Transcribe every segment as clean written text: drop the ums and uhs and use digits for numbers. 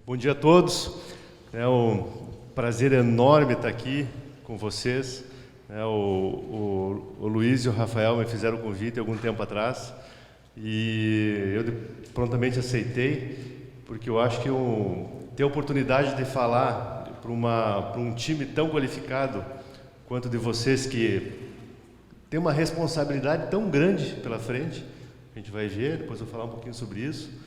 Bom dia a todos. É um prazer enorme estar aqui com vocês. O Luiz e o Rafael me fizeram o convite algum tempo atrás e eu prontamente aceitei, porque eu acho que ter a oportunidade de falar para um time tão qualificado quanto de vocês, que tem uma responsabilidade tão grande pela frente, a gente vai ver, depois eu vou falar um pouquinho sobre isso,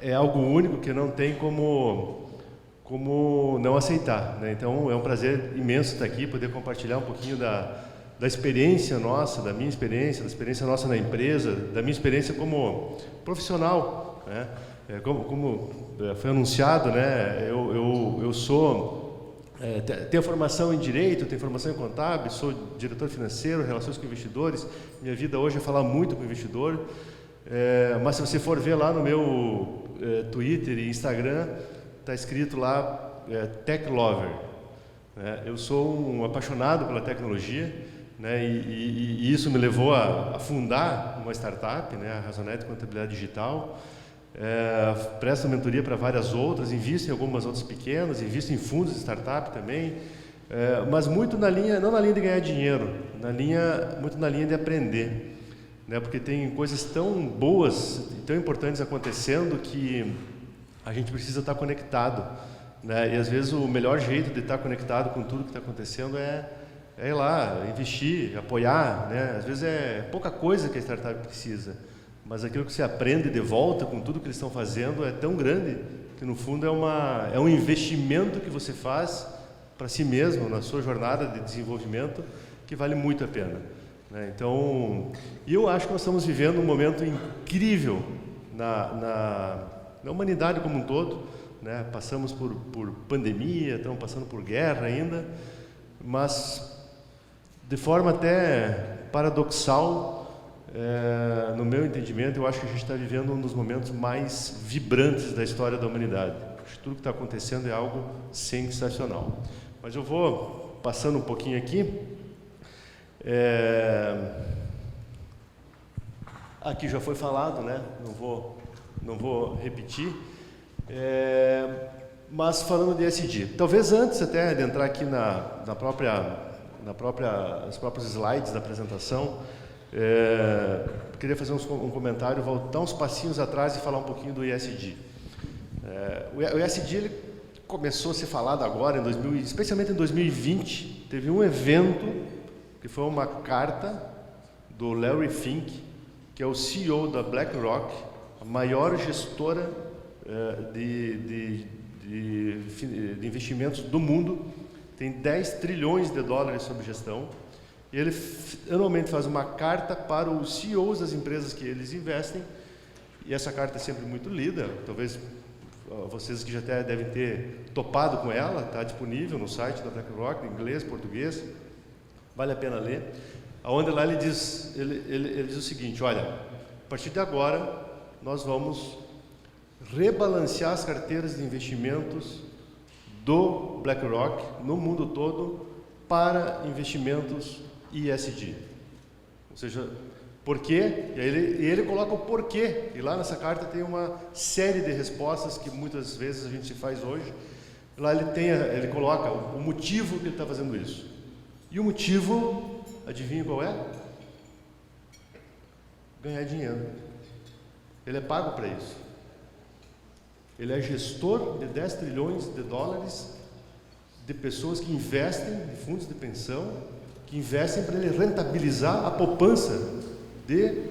é algo único que não tem como não aceitar, né? Então é um prazer imenso estar aqui, poder compartilhar um pouquinho da experiência nossa, da minha experiência, da experiência nossa na empresa, da minha experiência como profissional, né? Como foi anunciado, né? Eu sou tenho formação em direito, tenho formação em contábil, sou diretor financeiro, relações com investidores. Minha vida hoje é falar muito com o investidor. Mas se você for ver lá no meu Twitter e Instagram, está escrito lá Tech Lover. Eu sou um apaixonado pela tecnologia, né, e isso me levou a fundar uma startup, né, a Razonete Contabilidade Digital. Presto mentoria para várias outras, invisto em algumas outras pequenas, invisto em fundos de startup também, mas muito na linha, não na linha de ganhar dinheiro, muito na linha de aprender. Né, porque tem coisas tão boas, tão importantes acontecendo que a gente precisa estar conectado, né? E às vezes o melhor jeito de estar conectado com tudo que está acontecendo é ir lá, investir, apoiar, né? Às vezes é pouca coisa que a startup precisa, mas aquilo que você aprende de volta com tudo que eles estão fazendo é tão grande que no fundo é um investimento que você faz para si mesmo, na sua jornada de desenvolvimento, que vale muito a pena. Então, eu acho que nós estamos vivendo um momento incrível na humanidade como um todo, né? Passamos por pandemia, estamos passando por guerra ainda, mas de forma até paradoxal, no meu entendimento, eu acho que a gente está vivendo um dos momentos mais vibrantes da história da humanidade. Acho que tudo que está acontecendo é algo sensacional. Mas eu vou passando um pouquinho aqui. Aqui já foi falado, né? Não vou repetir, mas falando de ESG, talvez antes até de entrar aqui nos próprios slides da apresentação, queria fazer um comentário, voltar uns passinhos atrás e falar um pouquinho do ESG. O ESG ele começou a ser falado agora, especialmente em 2020, teve um evento que foi uma carta do Larry Fink, que é o CEO da BlackRock, a maior gestora de investimentos do mundo, tem 10 trilhões de dólares sob gestão, e ele anualmente faz uma carta para os CEOs das empresas que eles investem, e essa carta é sempre muito lida, talvez vocês que já até devem ter topado com ela, está disponível no site da BlackRock, em inglês, português, vale a pena ler, onde lá ele diz o seguinte: olha, a partir de agora nós vamos rebalancear as carteiras de investimentos do BlackRock no mundo todo para investimentos ESG. Ou seja, por quê? E ele coloca o porquê, e lá nessa carta tem uma série de respostas que muitas vezes a gente faz hoje. Lá ele coloca o motivo que ele está fazendo isso. E o motivo, adivinha qual é? Ganhar dinheiro. Ele é pago para isso. Ele é gestor de 10 trilhões de dólares de pessoas que investem, de fundos de pensão, que investem para ele rentabilizar a poupança de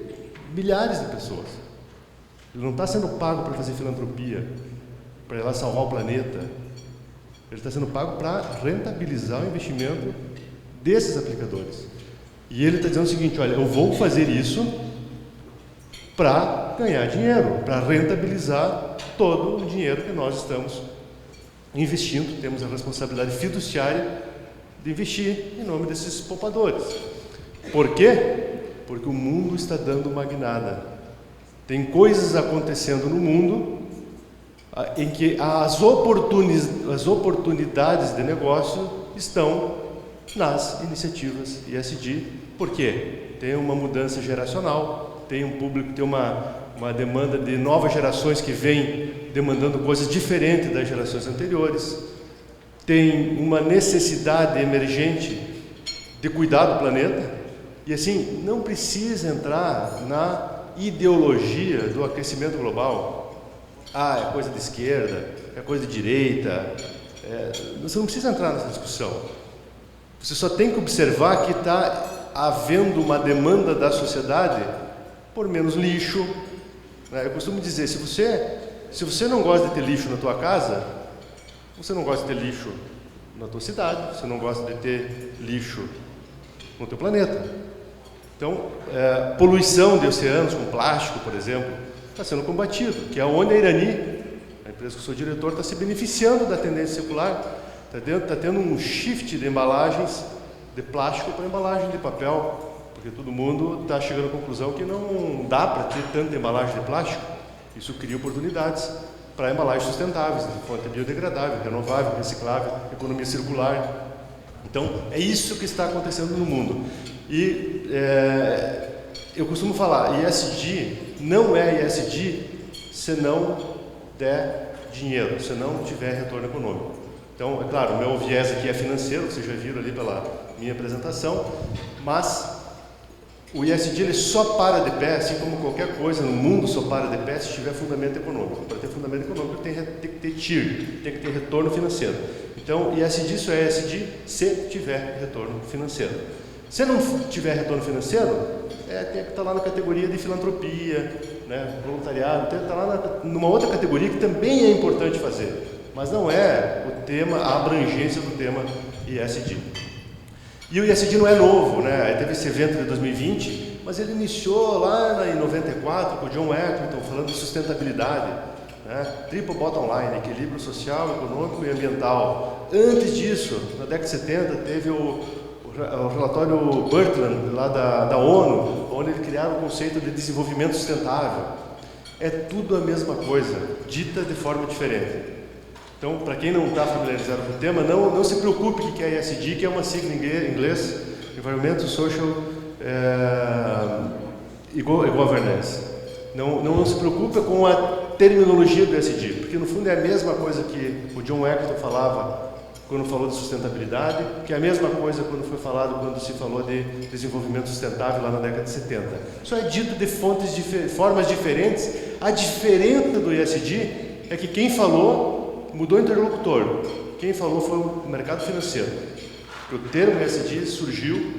milhares de pessoas. Ele não está sendo pago para fazer filantropia, para ir lá salvar o planeta. Ele está sendo pago para rentabilizar o investimento desses aplicadores. E ele está dizendo o seguinte: olha, eu vou fazer isso para ganhar dinheiro, para rentabilizar todo o dinheiro que nós estamos investindo. Temos a responsabilidade fiduciária de investir em nome desses poupadores. Por quê? Porque o mundo está dando uma guinada. Tem coisas acontecendo no mundo em que as oportunidades de negócio estão nas iniciativas ESG. Por quê? Tem uma mudança geracional, tem um público, tem uma uma demanda de novas gerações que vêm demandando coisas diferentes das gerações anteriores. Tem uma necessidade emergente de cuidar do planeta. E assim, não precisa entrar na ideologia do aquecimento global. É coisa de esquerda, é coisa de direita. Você não precisa entrar nessa discussão. Você só tem que observar que está havendo uma demanda da sociedade por menos lixo. Eu costumo dizer, se você não gosta de ter lixo na tua casa, você não gosta de ter lixo na tua cidade, você não gosta de ter lixo no teu planeta. Então, poluição de oceanos com plástico, por exemplo, está sendo combatido, que é onde a Irani, a empresa que eu sou diretor, está se beneficiando da tendência circular. Está tendo um shift de embalagens de plástico para embalagem de papel, porque todo mundo está chegando à conclusão que não dá para ter tanta embalagem de plástico. Isso cria oportunidades para embalagens sustentáveis, de fonte biodegradável, renovável, reciclável, economia circular. Então, é isso que está acontecendo no mundo. E eu costumo falar, ESG não é ESG se não der dinheiro, se não tiver retorno econômico. Então, é claro, o meu viés aqui é financeiro, vocês já viram ali pela minha apresentação, mas o ESG ele só para de pé, assim como qualquer coisa no mundo só para de pé se tiver fundamento econômico. Para ter fundamento econômico tem que ter TIR, tem que ter retorno financeiro. Então, ESG só é ESG se tiver retorno financeiro. Se não tiver retorno financeiro, tem que estar lá na categoria de filantropia, né, voluntariado, tem que estar lá numa outra categoria que também é importante fazer, mas não é o tema, a abrangência do tema ESG. E o ESG não é novo, né? Aí teve esse evento de 2020, mas ele iniciou lá em 94 com o John Eccleston falando de sustentabilidade, né? Triple bottom line, equilíbrio social, econômico e ambiental. Antes disso, na década de 70, teve o relatório Brundtland, lá da ONU, onde eles criaram o conceito de desenvolvimento sustentável. É tudo a mesma coisa, dita de forma diferente. Então, para quem não está familiarizado com o tema, não se preocupe que é ESG, que é uma sigla em inglês, Environmental, Social e Governance. Não se preocupe com a terminologia do ESG, porque no fundo é a mesma coisa que o John Eccleston falava quando falou de sustentabilidade, que é a mesma coisa quando se falou de desenvolvimento sustentável lá na década de 70. Só é dito de formas diferentes. A diferença do ESG é que quem falou mudou o interlocutor. Quem falou foi o mercado financeiro. O termo ESG surgiu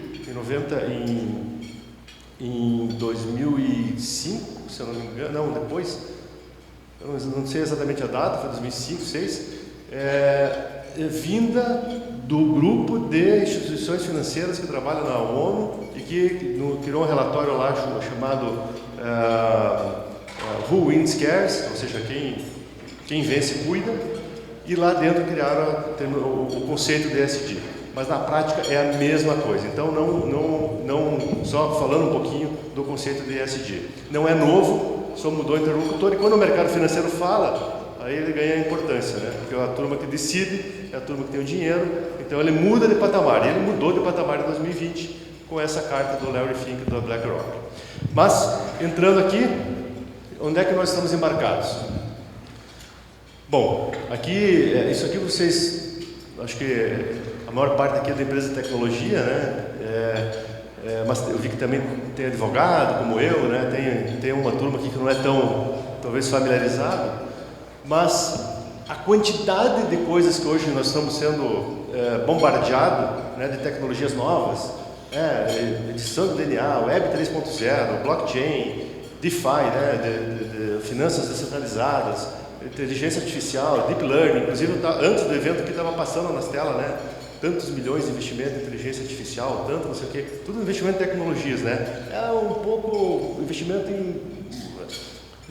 em 2005, se eu não me engano, não, depois, eu não sei exatamente a data, foi 2005, 2006, vinda do grupo de instituições financeiras que trabalham na ONU e que criou um relatório lá chamado Who Wins Cares, ou seja, quem vence cuida, e lá dentro criaram o conceito de ESG. Mas na prática é a mesma coisa. Então, não só falando um pouquinho do conceito de ESG. Não é novo, só mudou o interlocutor, e quando o mercado financeiro fala, aí ele ganha importância, né? Porque a turma que decide é a turma que tem o dinheiro, então ele muda de patamar. E ele mudou de patamar em 2020 com essa carta do Larry Fink da BlackRock. Mas, entrando aqui, onde é que nós estamos embarcados? Bom, aqui, isso aqui vocês, acho que a maior parte aqui é da empresa de tecnologia, né? Mas eu vi que também tem advogado, como eu, né? Tem uma turma aqui que não é tão, talvez, familiarizado, mas a quantidade de coisas que hoje nós estamos sendo bombardeados, né, de tecnologias novas, edição do DNA, Web 3.0, blockchain, DeFi, né, de finanças descentralizadas, inteligência artificial, deep learning. Inclusive, antes do evento que estava passando nas telas, né, tantos milhões de investimento em inteligência artificial, tanto não sei o quê, tudo investimento em tecnologias, né? É um pouco investimento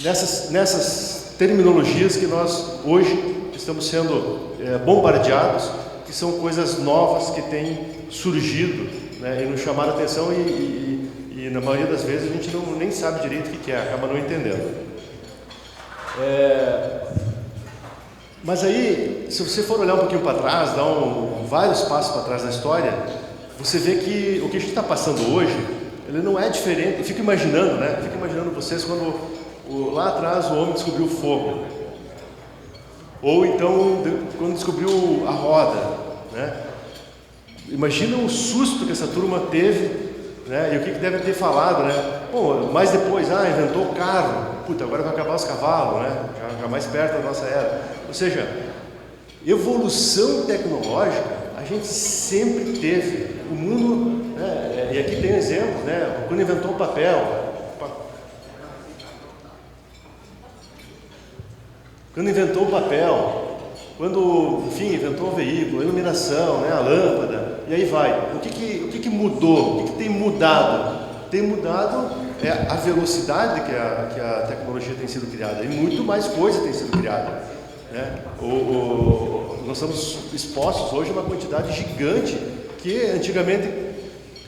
nessas terminologias que nós hoje estamos sendo bombardeados, que são coisas novas que têm surgido, né, e nos chamaram a atenção e na maioria das vezes a gente nem sabe direito o que é, acaba não entendendo. Mas aí, se você for olhar um pouquinho para trás, dar vários passos para trás na história, você vê que o que a gente está passando hoje, ele não é diferente. Eu fico imaginando, né? Fico imaginando vocês quando lá atrás o homem descobriu o fogo. Ou então, quando descobriu a roda, né? Imagina o susto que essa turma teve, né? E o que deve ter falado, né? Bom, mais depois, inventou o carro. Puta, agora vai acabar os cavalos, né? Já mais perto da nossa era. Ou seja, evolução tecnológica a gente sempre teve. O mundo, né? E aqui tem um exemplo, né? Quando inventou o papel. Quando inventou o papel, quando, enfim, inventou o veículo, a iluminação, né, a lâmpada, e aí vai. O que mudou? O que tem mudado? Tem mudado a velocidade que a tecnologia tem sido criada, e muito mais coisa tem sido criada. Né? Nós estamos expostos hoje a uma quantidade gigante que antigamente,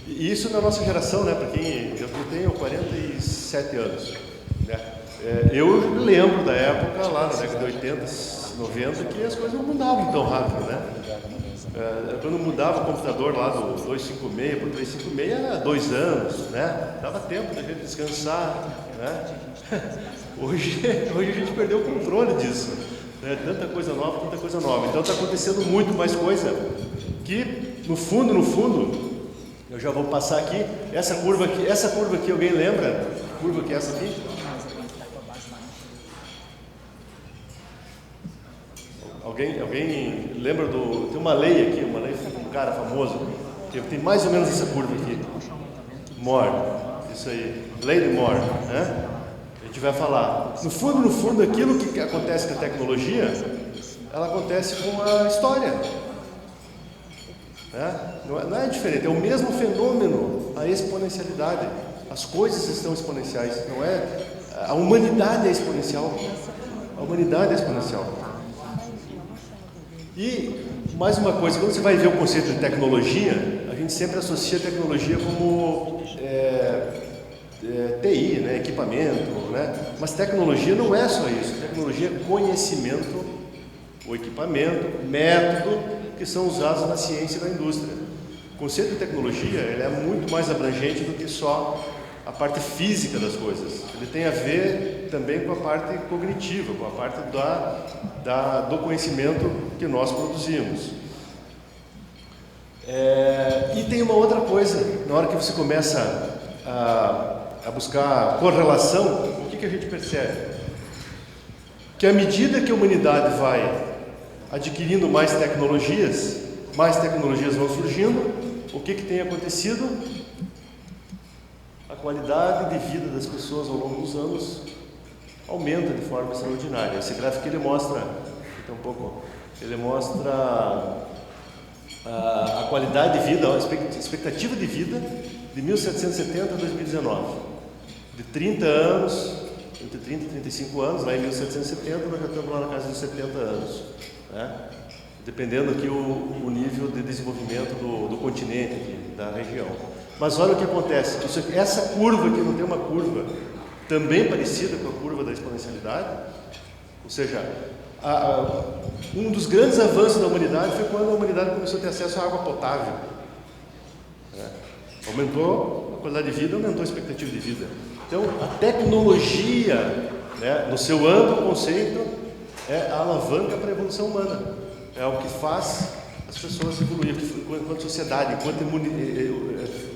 e isso na nossa geração, né, para quem eu tenho 47 anos, né? Eu lembro da época, lá na década de 80, 90, que as coisas não mudavam tão rápido, né? Quando mudava o computador lá do 256 para o 356, era 2 anos, né? Dava tempo da gente descansar, né? Hoje a gente perdeu o controle disso, né? Tanta coisa nova. Então está acontecendo muito mais coisa que, no fundo, eu já vou passar aqui, essa curva aqui, alguém lembra? Curva que é essa aqui? Alguém lembra tem uma lei aqui, uma lei de um cara famoso, que tem mais ou menos essa curva aqui. Moore, isso aí, lei de Moore, né? A gente vai falar. No fundo, aquilo que acontece com a tecnologia, ela acontece com a história. Né? Não é diferente, é o mesmo fenômeno, a exponencialidade. As coisas estão exponenciais, não é? A humanidade é exponencial. A humanidade é exponencial. E, mais uma coisa, quando você vai ver o conceito de tecnologia, a gente sempre associa a tecnologia como TI, né, equipamento, né? Mas tecnologia não é só isso. Tecnologia é conhecimento, o equipamento, método, que são usados na ciência e na indústria. O conceito de tecnologia ele é muito mais abrangente do que só a parte física das coisas. Ele tem a ver também com a parte cognitiva, com a parte do conhecimento que nós produzimos. E tem uma outra coisa, na hora que você começa a buscar correlação, o que a gente percebe? Que à medida que a humanidade vai adquirindo mais tecnologias vão surgindo, o que tem acontecido? A qualidade de vida das pessoas ao longo dos anos aumenta de forma extraordinária. Esse gráfico ele mostra a qualidade de vida, a expectativa de vida de 1770 a 2019. De 30 anos, entre 30 e 35 anos, lá em 1770, nós já estamos lá na casa dos 70 anos. Né? Dependendo aqui o nível de desenvolvimento do continente, aqui, da região. Mas olha o que acontece, essa curva aqui não tem uma curva também parecida com a curva da exponencialidade, ou seja, um dos grandes avanços da humanidade foi quando a humanidade começou a ter acesso à água potável. Aumentou a qualidade de vida, aumentou a expectativa de vida. Então, a tecnologia, né, no seu amplo conceito, é a alavanca para a evolução humana. É o que faz as pessoas evoluir, enquanto sociedade, enquanto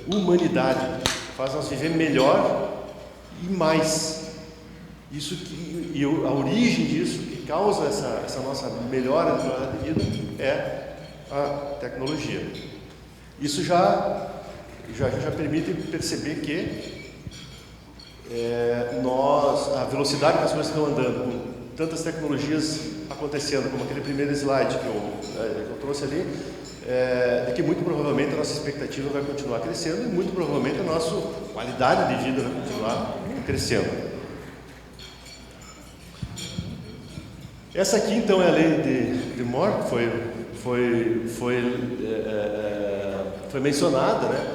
humanidade, faz nós viver melhor e mais. E a origem disso, que causa essa nossa melhora de qualidade de vida, é a tecnologia. Isso já permite perceber que a velocidade que as coisas estão andando, com tantas tecnologias acontecendo, como aquele primeiro slide que eu trouxe ali, de que muito provavelmente a nossa expectativa vai continuar crescendo e muito provavelmente a nossa qualidade de vida vai continuar crescendo. Essa aqui então é a lei de Moore, que foi mencionada, né?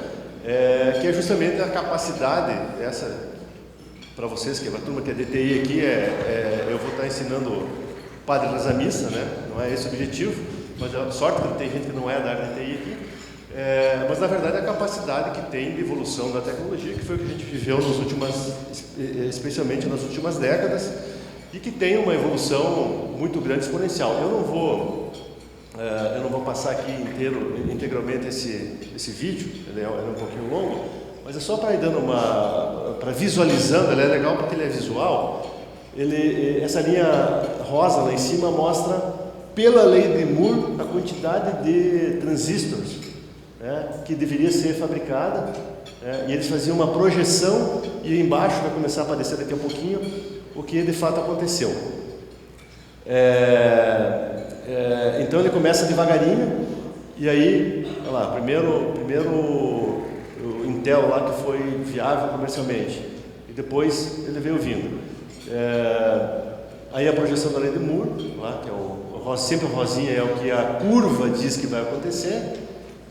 Que é justamente a capacidade, para vocês, que é a turma que é DTI aqui, eu vou estar ensinando o Padre Rezar Missa, né? Não é esse o objetivo, mas a sorte que tem gente que não é da área de DTI aqui, Mas na verdade a capacidade que tem de evolução da tecnologia, que foi o que a gente viveu especialmente nas últimas décadas, e que tem uma evolução muito grande, exponencial. Eu não vou passar aqui integralmente esse vídeo, ele é um pouquinho longo, mas é só para ir dando para visualizando. Ele é legal porque ele é visual. Essa linha rosa lá em cima mostra, pela lei de Moore, a quantidade de transistores, né, que deveria ser fabricada, e eles faziam uma projeção, e embaixo vai começar a aparecer daqui a pouquinho o que de fato aconteceu. Então ele começa devagarinho, e aí, olha lá, primeiro o Intel lá que foi viável comercialmente, e depois ele veio vindo. Aí a projeção da lei de Moore, lá, que é sempre o rosinha é o que a curva diz que vai acontecer,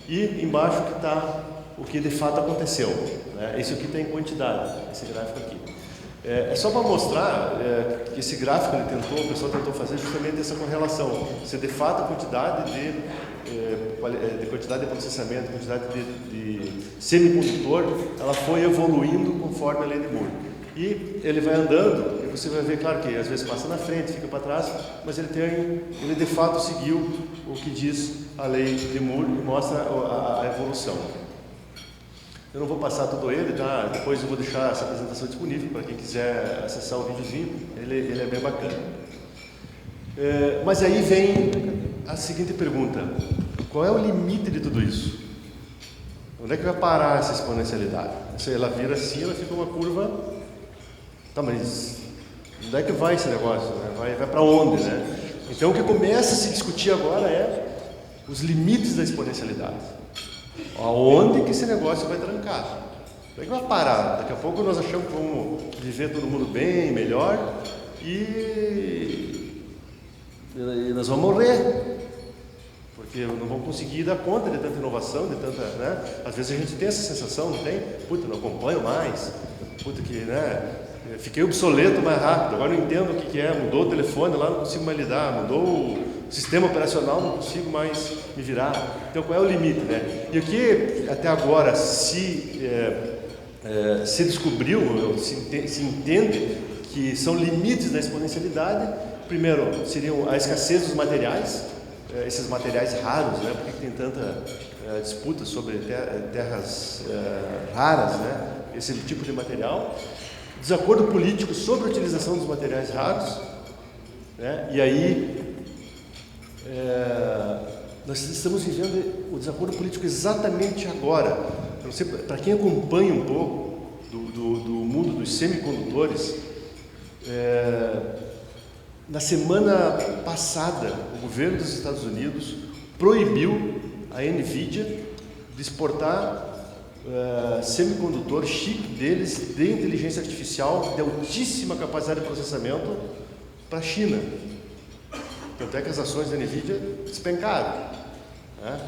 e embaixo que está o que de fato aconteceu, né? Esse aqui está em quantidade, esse gráfico aqui. É só para mostrar que esse gráfico o pessoal tentou fazer justamente essa correlação. Se de fato a quantidade de processamento, quantidade de semicondutor, ela foi evoluindo conforme a lei de Moore. E ele vai andando, e você vai ver, claro que às vezes passa na frente, fica para trás, mas ele de fato seguiu o que diz a lei de Moore e mostra a evolução. Eu não vou passar todo ele, tá? Depois eu vou deixar essa apresentação disponível para quem quiser acessar o videozinho, ele é bem bacana. Mas aí vem a seguinte pergunta: qual é o limite de tudo isso? Onde é que vai parar essa exponencialidade? Se ela vira assim, ela fica uma curva. Tá, mas onde é que vai esse negócio? Né? Vai para onde, né? Então o que começa a se discutir agora é os limites da exponencialidade. Aonde que esse negócio vai trancar? Onde é que vai parar? Daqui a pouco nós achamos que vamos viver todo mundo bem, melhor, e nós vamos morrer, porque não vamos conseguir dar conta de tanta inovação, de tanta, né? Às vezes a gente tem essa sensação, não tem? Puta, não acompanho mais, puta que, né? Fiquei obsoleto mais rápido, agora não entendo o que é, mudou o telefone lá, não consigo mais lidar, mudou o sistema operacional, não consigo mais me virar. Então qual é o limite, né? E o que até agora se descobriu, se entende que são limites da exponencialidade. Primeiro, seriam a escassez dos materiais, esses materiais raros, né? Por que tem tanta disputa sobre terras raras, né? Esse tipo de material. Desacordo político sobre a utilização dos materiais raros, né? E aí nós estamos vivendo o desacordo político exatamente agora. Para quem acompanha um pouco do mundo dos semicondutores, na semana passada o governo dos Estados Unidos proibiu a NVIDIA de exportar semicondutor, chip deles de inteligência artificial de altíssima capacidade de processamento para a China. Tanto é que as ações da NVIDIA despencaram, né?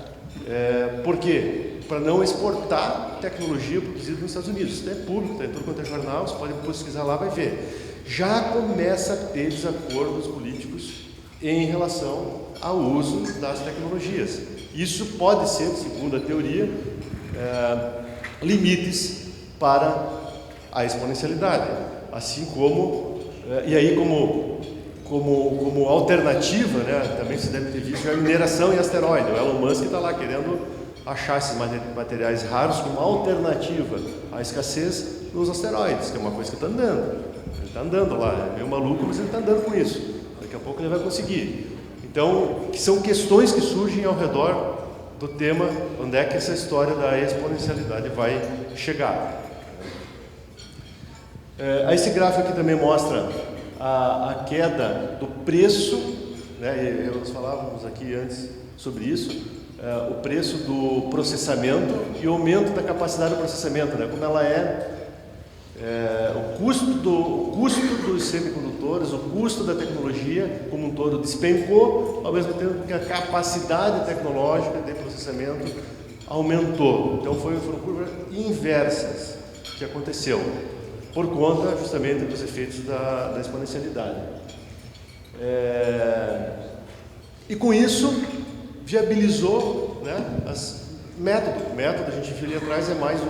Por quê? Para não exportar tecnologia produzida nos Estados Unidos. Isso é público, está em tudo quanto é jornal, você pode pesquisar lá, vai ver. Já começa a ter desacordos políticos em relação ao uso das tecnologias. Isso pode ser, segundo a teoria, limites para a exponencialidade, assim como, e aí como alternativa, né, também se deve ter visto a mineração em asteroide. O Elon Musk está lá querendo achar esses materiais raros como alternativa à escassez nos asteroides, que é uma coisa que está andando. Ele está andando lá, é meio maluco, mas ele está andando com isso. Daqui a pouco ele vai conseguir. Então, que são questões que surgem ao redor do tema, onde é que essa história da exponencialidade vai chegar. Esse gráfico aqui também mostra a queda do preço, né? Nós falávamos aqui antes sobre isso, o preço do processamento e o aumento da capacidade do processamento, né? Como ela o custo dos semicondutores, o custo da tecnologia como um todo despencou, ao mesmo tempo que a capacidade tecnológica de processamento aumentou. Então foram curvas inversas que aconteceu, por conta justamente dos efeitos da exponencialidade. E com isso viabilizou, né, Método, a gente viu ali atrás, é mais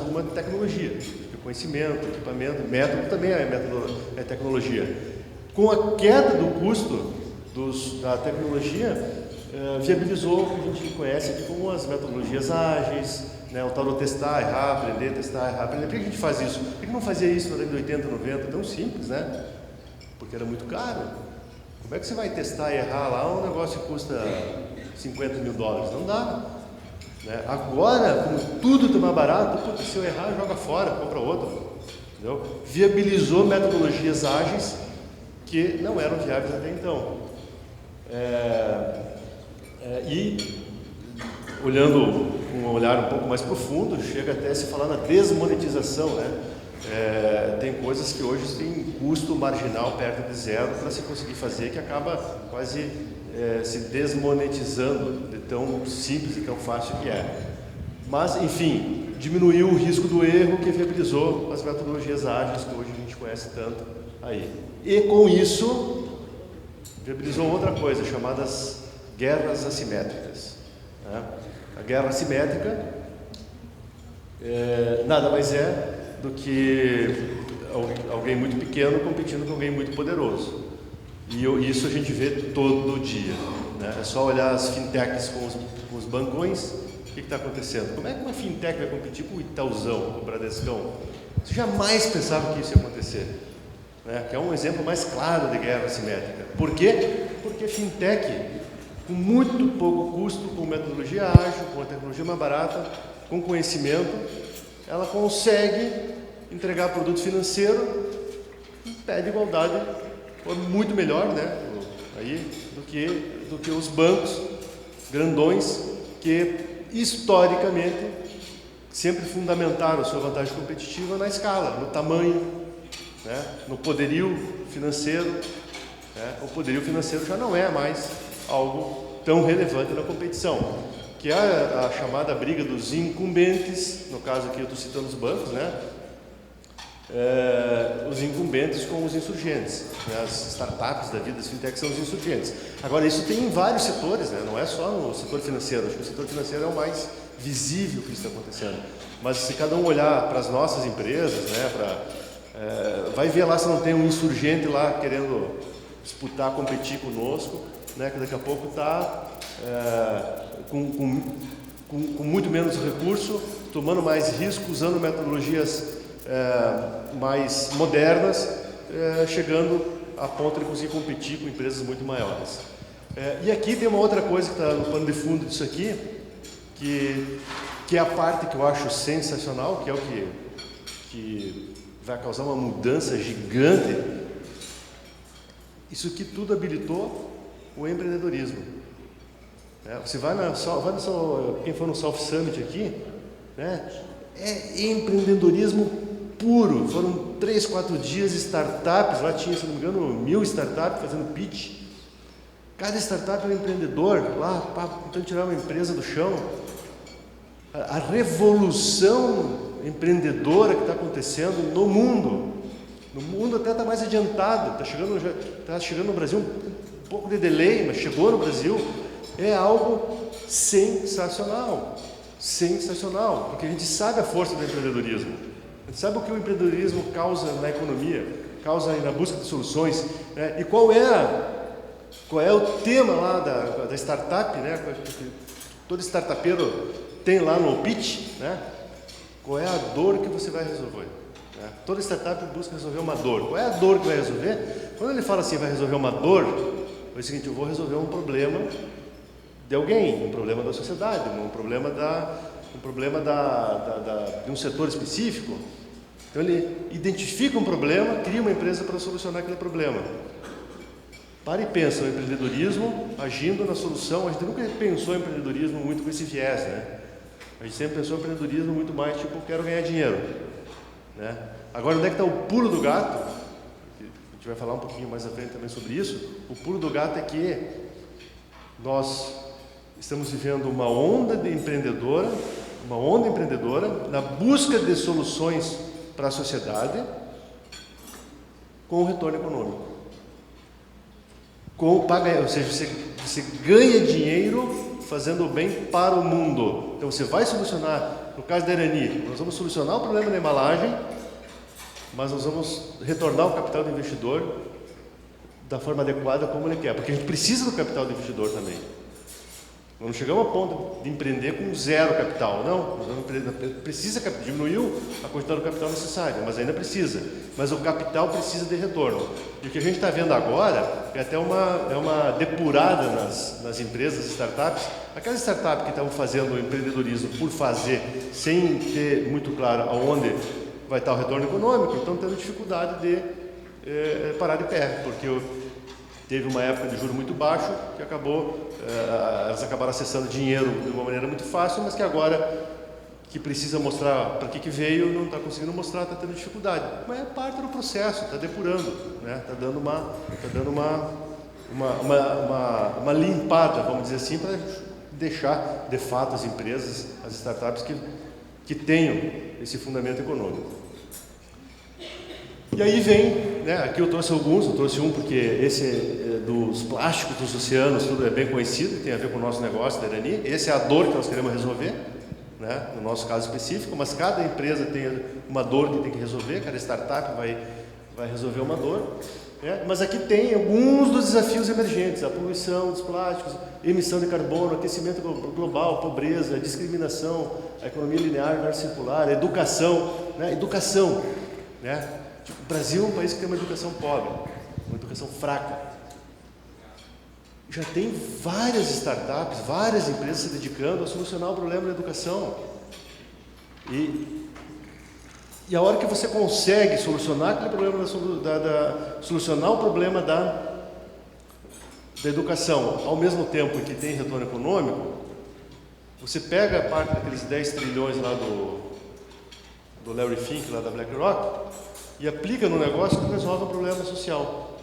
uma tecnologia. Conhecimento, equipamento, método também é tecnologia. Com a queda do custo da tecnologia, viabilizou o que a gente conhece aqui como as metodologias ágeis, né, o tal do testar, errar, aprender, testar, errar, aprender. Por que a gente faz isso? Por que não fazia isso na década de 80, 90? Tão simples, né? Porque era muito caro. Como é que você vai testar e errar lá um negócio que custa $50 mil? Não dá. Né? Agora, como tudo está mais barato, se eu errar, joga fora, compra outro. Entendeu? Viabilizou metodologias ágeis que não eram viáveis até então. E, olhando com um olhar um pouco mais profundo, chega até a se falar na desmonetização, né? Tem coisas que hoje têm custo marginal perto de zero para se conseguir fazer, que acaba quase se desmonetizando de tão simples e tão fácil que é. Mas, enfim, diminuiu o risco do erro, que viabilizou as metodologias ágeis que hoje a gente conhece tanto aí. E com isso, viabilizou outra coisa, chamadas guerras assimétricas. Né? A guerra assimétrica nada mais é do que alguém muito pequeno competindo com alguém muito poderoso. E isso a gente vê todo dia. Né? É só olhar as fintechs com os bancões. O que está acontecendo? Como é que uma fintech vai competir com o Itaúzão, com o Bradescão? Você jamais pensava que isso ia acontecer. Né? Que é um exemplo mais claro de guerra assimétrica. Por quê? Porque fintech, com muito pouco custo, com metodologia ágil, com a tecnologia mais barata, com conhecimento, ela consegue entregar produto financeiro em pé de igualdade, ou muito melhor, né? Aí, do que os bancos grandões que historicamente sempre fundamentaram a sua vantagem competitiva na escala, no tamanho, né? No poderio financeiro. Né? O poderio financeiro já não é mais algo tão relevante na competição, que é a chamada briga dos incumbentes, no caso aqui eu estou citando os bancos, né? Os incumbentes com os insurgentes, né? As startups da vida, as fintechs são os insurgentes. Agora, isso tem em vários setores, né? Não é só no setor financeiro, acho que o setor financeiro é o mais visível que isso está acontecendo. Mas se cada um olhar para as nossas empresas, né? Vai ver lá se não tem um insurgente lá querendo disputar, competir conosco, né? Que daqui a pouco está com muito menos recurso, tomando mais risco, usando metodologias mais modernas, chegando a ponto de conseguir competir com empresas muito maiores. E aqui tem uma outra coisa que está no pano de fundo disso aqui, que é a parte que eu acho sensacional, que é o que vai causar uma mudança gigante. Isso aqui tudo habilitou o empreendedorismo. Você vai quem for no South Summit aqui, né? É empreendedorismo puro. Foram 3, 4 dias, startups, lá tinha, se não me engano, 1000 startups fazendo pitch. Cada startup é um empreendedor, lá tentando tirar uma empresa do chão. A revolução empreendedora que está acontecendo no mundo até está mais adiantado, está chegando no Brasil um pouco de delay, mas chegou no Brasil. É algo sensacional, porque a gente sabe a força do empreendedorismo, a gente sabe o que o empreendedorismo causa na economia, causa na busca de soluções, né? E qual é o tema lá da startup, né? Todo startupeiro tem lá no pitch, né? Qual é a dor que você vai resolver? Né? Toda startup busca resolver uma dor. Qual é a dor que vai resolver? Quando ele fala assim, vai resolver uma dor, é o seguinte: eu vou resolver um problema de alguém, um problema da sociedade, um problema de um setor específico. Então ele identifica um problema, cria uma empresa para solucionar aquele problema. Para e pensa, o empreendedorismo agindo na solução. A gente nunca pensou em empreendedorismo muito com esse viés, né? A gente sempre pensou em empreendedorismo muito mais tipo, quero ganhar dinheiro, né? Agora, onde é que está o pulo do gato? A gente vai falar um pouquinho mais à frente também sobre isso. O pulo do gato é que nós estamos vivendo uma onda empreendedora na busca de soluções para a sociedade com retorno econômico. Ou seja, você ganha dinheiro fazendo o bem para o mundo. Então você vai solucionar, no caso da Irani, nós vamos solucionar o problema da embalagem, mas nós vamos retornar o capital do investidor da forma adequada como ele quer, porque a gente precisa do capital do investidor também. Nós não chegamos a ponto de empreender com zero capital, não. Precisa, diminuiu a quantidade do capital necessária, mas ainda precisa. Mas o capital precisa de retorno. E o que a gente está vendo agora é até uma depurada nas empresas, startups. Aquelas startups que estavam fazendo o empreendedorismo por fazer, sem ter muito claro aonde vai estar o retorno econômico, estão tendo dificuldade de parar de pé, porque teve uma época de juros muito baixo que elas acabaram acessando dinheiro de uma maneira muito fácil, mas que agora, que precisa mostrar para que veio, não está conseguindo mostrar, está tendo dificuldade. Mas é parte do processo, está depurando, né? Está dando uma limpada, vamos dizer assim, para deixar, de fato, as empresas, as startups que tenham esse fundamento econômico. E aí vem, né, aqui eu trouxe um porque esse dos plásticos dos oceanos, tudo é bem conhecido, tem a ver com o nosso negócio da Irani. Essa é a dor que nós queremos resolver, né, no nosso caso específico, mas cada empresa tem uma dor que tem que resolver, cada startup vai resolver uma dor. Né? Mas aqui tem alguns dos desafios emergentes: a poluição dos plásticos, emissão de carbono, aquecimento global, pobreza, discriminação, a economia linear, versus circular, a educação, né? Né? O Brasil é um país que tem uma educação pobre, uma educação fraca. Já tem várias startups, várias empresas se dedicando a solucionar o problema da educação. E a hora que você consegue solucionar aquele problema solucionar o problema da educação, ao mesmo tempo que tem retorno econômico, você pega a parte daqueles 10 trilhões lá do Larry Fink, lá da BlackRock, e aplica no negócio que resolve o problema social.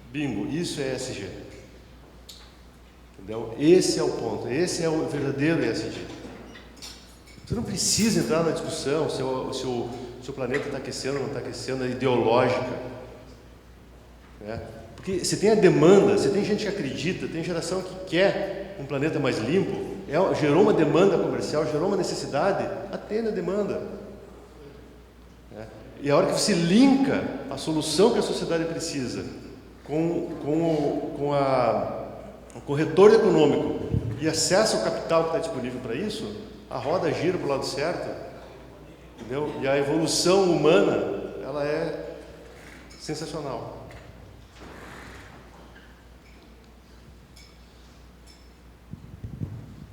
Bingo, isso é ESG. Entendeu? Esse é o ponto, esse é o verdadeiro ESG. Você não precisa entrar na discussão se o planeta está aquecendo ou não está aquecendo, é ideológica. Né? Porque você tem a demanda, você tem gente que acredita, tem geração que quer um planeta mais limpo, gerou uma demanda comercial, gerou uma necessidade, atende a demanda. E a hora que você linka a solução que a sociedade precisa com o retorno econômico e acesso ao capital que está disponível para isso, a roda gira para o lado certo, entendeu? E a evolução humana, ela é sensacional.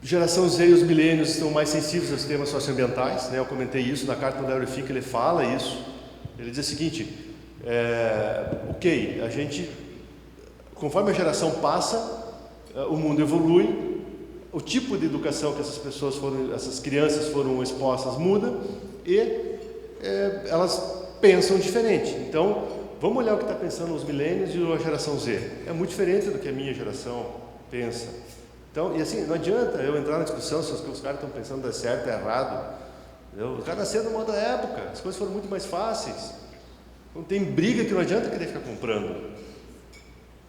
Geração Z e os milênios estão mais sensíveis aos temas socioambientais, né? Eu comentei isso na carta do Larry Fink, ele fala isso. Ele diz o seguinte: ok, a gente, conforme a geração passa, o mundo evolui, o tipo de educação que essas crianças foram expostas muda e elas pensam diferente. Então, vamos olhar o que está pensando os milênios e a geração Z. É muito diferente do que a minha geração pensa. Então, e assim, não adianta eu entrar na discussão se os caras estão pensando é certo, é errado. Entendeu? Os caras nasceram numa outra época, as coisas foram muito mais fáceis. Não tem briga que não adianta querer ficar comprando.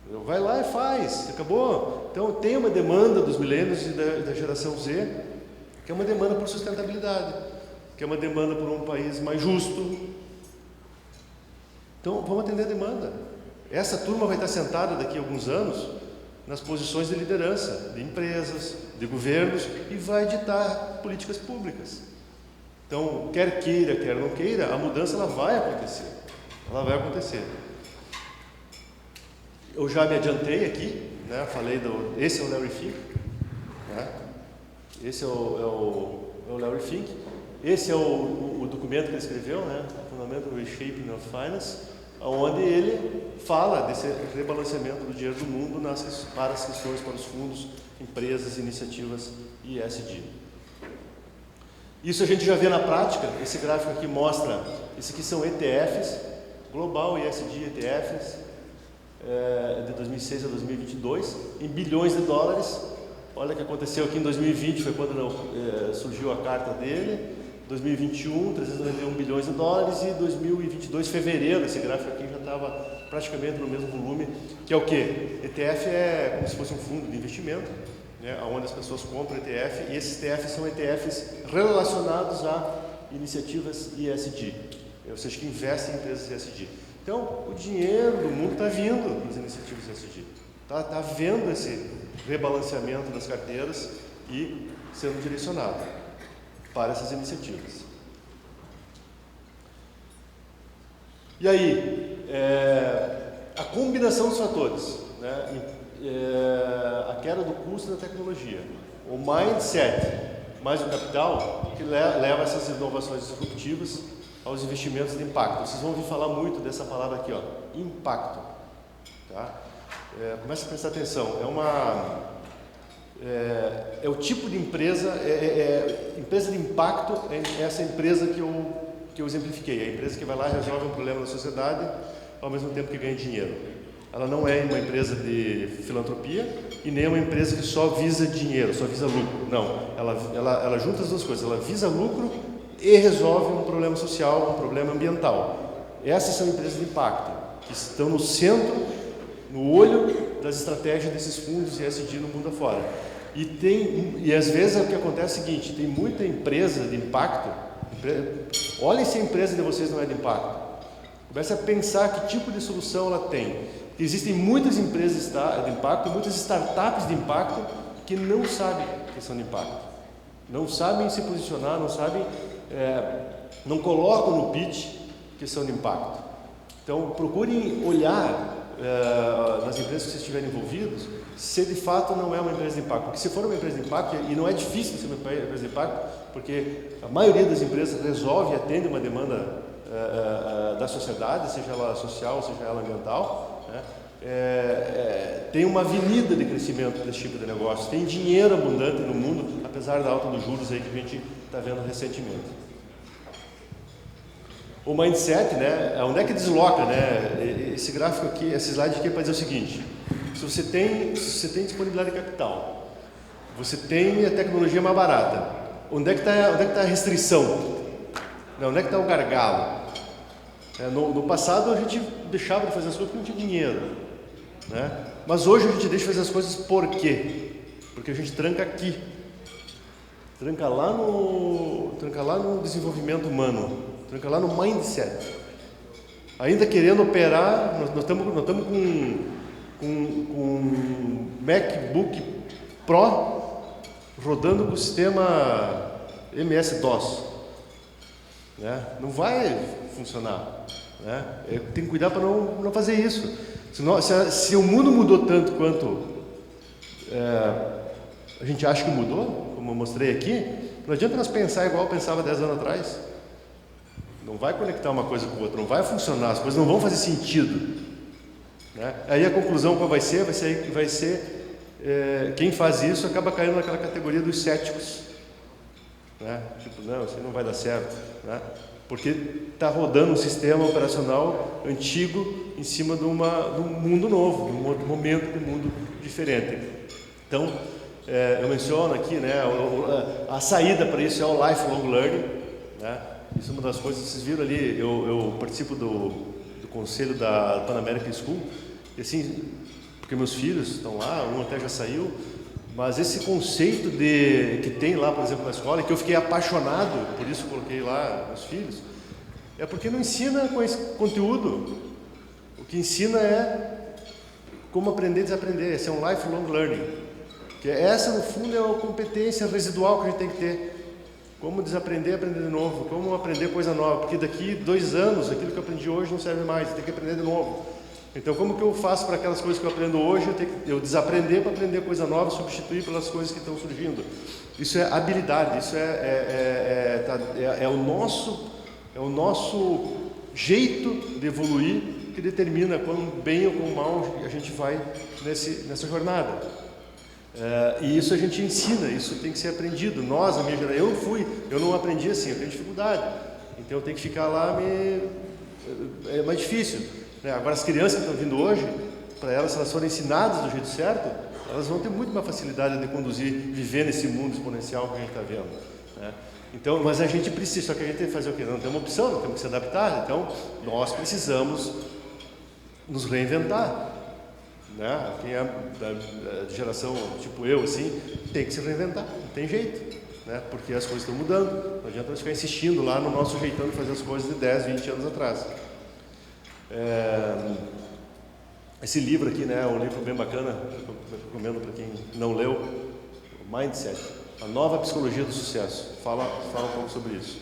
Entendeu? Vai lá e faz, acabou. Então, tem uma demanda dos milênios e da geração Z, que é uma demanda por sustentabilidade, que é uma demanda por um país mais justo. Então, vamos atender a demanda. Essa turma vai estar sentada daqui a alguns anos nas posições de liderança, de empresas, de governos, e vai ditar políticas públicas. Então, quer queira, quer não queira, a mudança ela vai acontecer. Ela vai acontecer. Eu já me adiantei aqui, né? Falei esse é o Larry Fink, né? Esse é o Larry Fink. Esse é o documento que ele escreveu, né? Fundamental Reshaping of Finance, onde ele fala desse rebalanceamento do dinheiro do mundo para as questões, para os fundos, empresas, iniciativas e ESG. Isso a gente já vê na prática. Esse gráfico aqui mostra, esse aqui são ETFs, Global ESG ETFs, de 2006 a 2022, em bilhões de dólares. Olha o que aconteceu aqui em 2020, foi quando surgiu a carta dele. 2021, 391 bilhões de dólares, e 2022, fevereiro, esse gráfico aqui já estava praticamente no mesmo volume, que é o quê? ETF é como se fosse um fundo de investimento, né, onde as pessoas compram ETF, e esses ETFs são ETFs relacionados a iniciativas ESG, ou seja, que investem em empresas ESG. Então, o dinheiro do mundo está vindo das iniciativas ESG, está havendo esse rebalanceamento das carteiras e sendo direcionado para essas iniciativas. E aí, a combinação dos fatores, né, a queda do custo da tecnologia, o mindset mais o capital, que leva essas inovações disruptivas aos investimentos de impacto. Vocês vão ouvir falar muito dessa palavra aqui, ó, impacto. Tá? Começa a prestar atenção. É o tipo de empresa, empresa de impacto é essa empresa que eu exemplifiquei. É a empresa que vai lá e resolve um problema da sociedade ao mesmo tempo que ganha dinheiro. Ela não é uma empresa de filantropia e nem uma empresa que só visa dinheiro, só visa lucro. Não, ela junta as duas coisas. Ela visa lucro e resolve um problema social, um problema ambiental. Essas são empresas de impacto, que estão no centro, no olho das estratégias desses fundos ESG no mundo afora. E às vezes o que acontece é o seguinte, tem muita empresa de impacto, olhem se a empresa de vocês não é de impacto. Comece a pensar que tipo de solução ela tem. Existem muitas empresas de impacto, muitas startups de impacto que não sabem que são de impacto. Não sabem se posicionar, não colocam no pitch que são de impacto. Então, procurem olhar nas empresas que vocês estiverem envolvidos, se de fato não é uma empresa de impacto. Porque se for uma empresa de impacto, e não é difícil ser uma empresa de impacto, porque a maioria das empresas resolve e atende uma demanda da sociedade, seja ela social, seja ela ambiental, né? Tem uma avenida de crescimento desse tipo de negócio, tem dinheiro abundante no mundo, apesar da alta dos juros aí que a gente está vendo recentemente. O mindset, né? Onde é que desloca, né? Esse gráfico aqui, esse slide aqui é para dizer o seguinte: se você tem disponibilidade de capital, você tem a tecnologia mais barata, onde é que está a restrição? Onde é que está o gargalo? No passado a gente deixava de fazer as coisas porque não tinha dinheiro, né? Mas hoje a gente deixa de fazer as coisas por quê? Porque a gente tranca aqui, tranca lá no desenvolvimento humano, tranca lá no mindset. Ainda querendo operar, nós estamos com um MacBook Pro rodando com o sistema MS-DOS, né? Não vai funcionar, né? Tem que cuidar para não fazer isso. Se o mundo mudou tanto quanto a gente acha que mudou, como eu mostrei aqui, não adianta nós pensar igual eu pensava 10 anos atrás. Não vai conectar uma coisa com a outra, não vai funcionar, as coisas não vão fazer sentido, né? Aí a conclusão qual vai ser quem faz isso acaba caindo naquela categoria dos céticos, né? Tipo, não, isso não vai dar certo, né? Porque está rodando um sistema operacional antigo em cima de um mundo novo, de um outro momento de mundo diferente. Então, eu menciono aqui, né, a saída para isso é o lifelong learning, né? Isso é uma das coisas, vocês viram ali, eu participo do conselho da Pan American School, e assim, porque meus filhos estão lá, um até já saiu, mas esse conceito que tem lá, por exemplo, na escola, que eu fiquei apaixonado, por isso coloquei lá meus filhos, é porque não ensina com esse conteúdo. O que ensina é como aprender e desaprender. Esse é um lifelong learning. Que essa, no fundo, é uma competência residual que a gente tem que ter. Como desaprender e aprender de novo. Como aprender coisa nova. Porque daqui 2 anos, aquilo que eu aprendi hoje não serve mais. Eu tenho que aprender de novo. Então, como que eu faço para aquelas coisas que eu aprendo hoje, eu desaprender para aprender coisa nova, substituir pelas coisas que estão surgindo? Isso é habilidade, isso é o nosso jeito de evoluir que determina quão bem ou quão mal a gente vai nessa jornada. E isso a gente ensina, isso tem que ser aprendido. Nós, a minha geração, eu não aprendi assim, eu tenho dificuldade. Então eu tenho que ficar lá, é mais difícil. Agora, as crianças que estão vindo hoje, para elas, se elas forem ensinadas do jeito certo, elas vão ter muito mais facilidade de conduzir, viver nesse mundo exponencial que a gente está vendo, né? Então, mas a gente precisa, só que a gente tem que fazer o quê? Não tem uma opção, não temos que se adaptar. Então, nós precisamos nos reinventar, né? Quem é da geração tipo eu, assim, tem que se reinventar, não tem jeito, né? Porque as coisas estão mudando, não adianta nós ficar insistindo lá no nosso jeitão de fazer as coisas de 10, 20 anos atrás. Esse livro aqui, né, é um livro bem bacana, eu recomendo para quem não leu, o Mindset, a nova psicologia do sucesso, fala um pouco sobre isso.